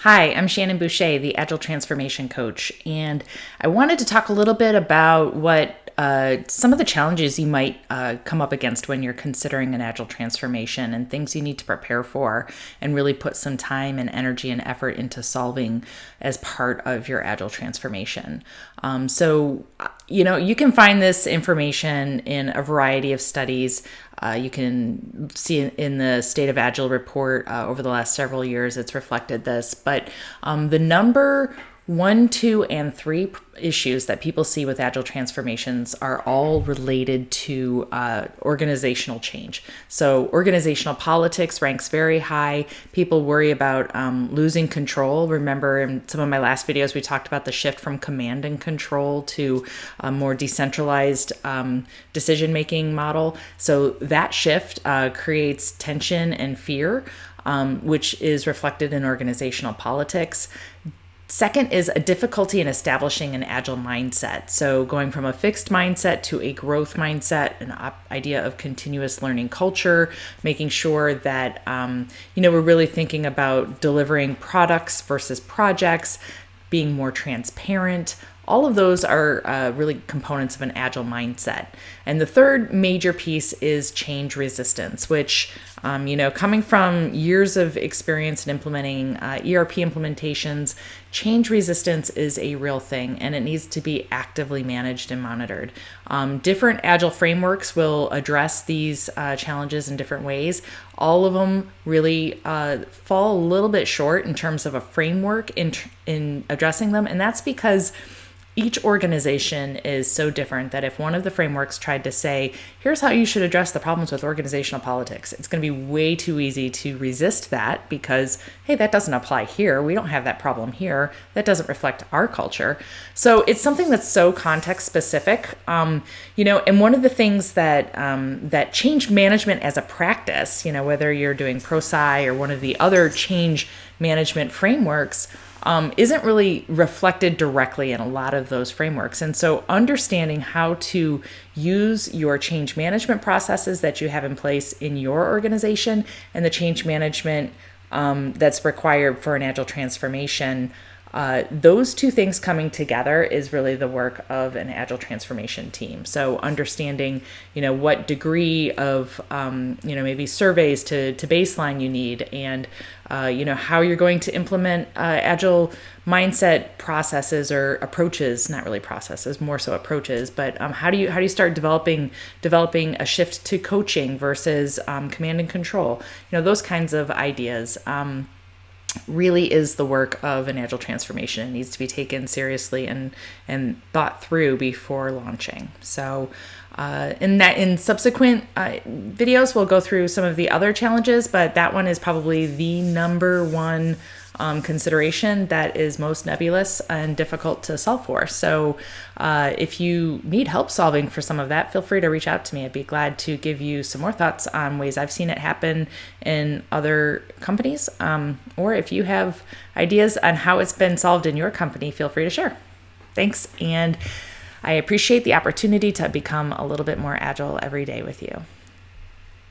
Hi, I'm Shannon Boucher, the Agile Transformation Coach, and I wanted to talk a little bit about what some of the challenges you might come up against when you're considering an Agile transformation and things you need to prepare for and really put some time and energy and effort into solving as part of your Agile transformation. You can find this information in a variety of studies. You can see in the State of Agile report over the last several years, it's reflected this. But the number 1, 2, and 3 issues that people see with Agile transformations are all related to organizational change. So organizational politics ranks very high. People worry about losing control. Remember, in some of my last videos, we talked about the shift from command and control to a more decentralized decision-making model. So that shift creates tension and fear, which is reflected in organizational politics. Second is a difficulty in establishing an Agile mindset. So going from a fixed mindset to a growth mindset, an idea of continuous learning culture, making sure that, we're really thinking about delivering products versus projects, being more transparent. All of those are really components of an Agile mindset. And the third major piece is change resistance, which, coming from years of experience in implementing ERP implementations, change resistance is a real thing, and it needs to be actively managed and monitored. Different Agile frameworks will address these challenges in different ways. All of them really fall a little bit short in terms of a framework in addressing them, and that's because each organization is so different that if one of the frameworks tried to say, here's how you should address the problems with organizational politics, it's going to be way too easy to resist that because, hey, that doesn't apply here. We don't have that problem here. That doesn't reflect our culture. So it's something that's so context specific. And one of the things that change management as a practice, whether you're doing ProSci or one of the other change management frameworks, isn't really reflected directly in a lot of those frameworks. And so understanding how to use your change management processes that you have in place in your organization and the change management that's required for an Agile transformation, those two things coming together is really the work of an Agile transformation team. So understanding, what degree of, maybe surveys to baseline you need, and, how you're going to implement Agile mindset processes or approaches, not really processes, more so approaches, but how do you start developing a shift to coaching versus command and control, those kinds of ideas. Really is the work of an Agile transformation. It needs to be taken seriously and thought through before launching. So in subsequent videos, we'll go through some of the other challenges, but that one is probably the number one consideration that is most nebulous and difficult to solve for. So if you need help solving for some of that, feel free to reach out to me. I'd be glad to give you some more thoughts on ways I've seen it happen in other companies. Or if you have ideas on how it's been solved in your company, feel free to share. Thanks. And I appreciate the opportunity to become a little bit more agile every day with you.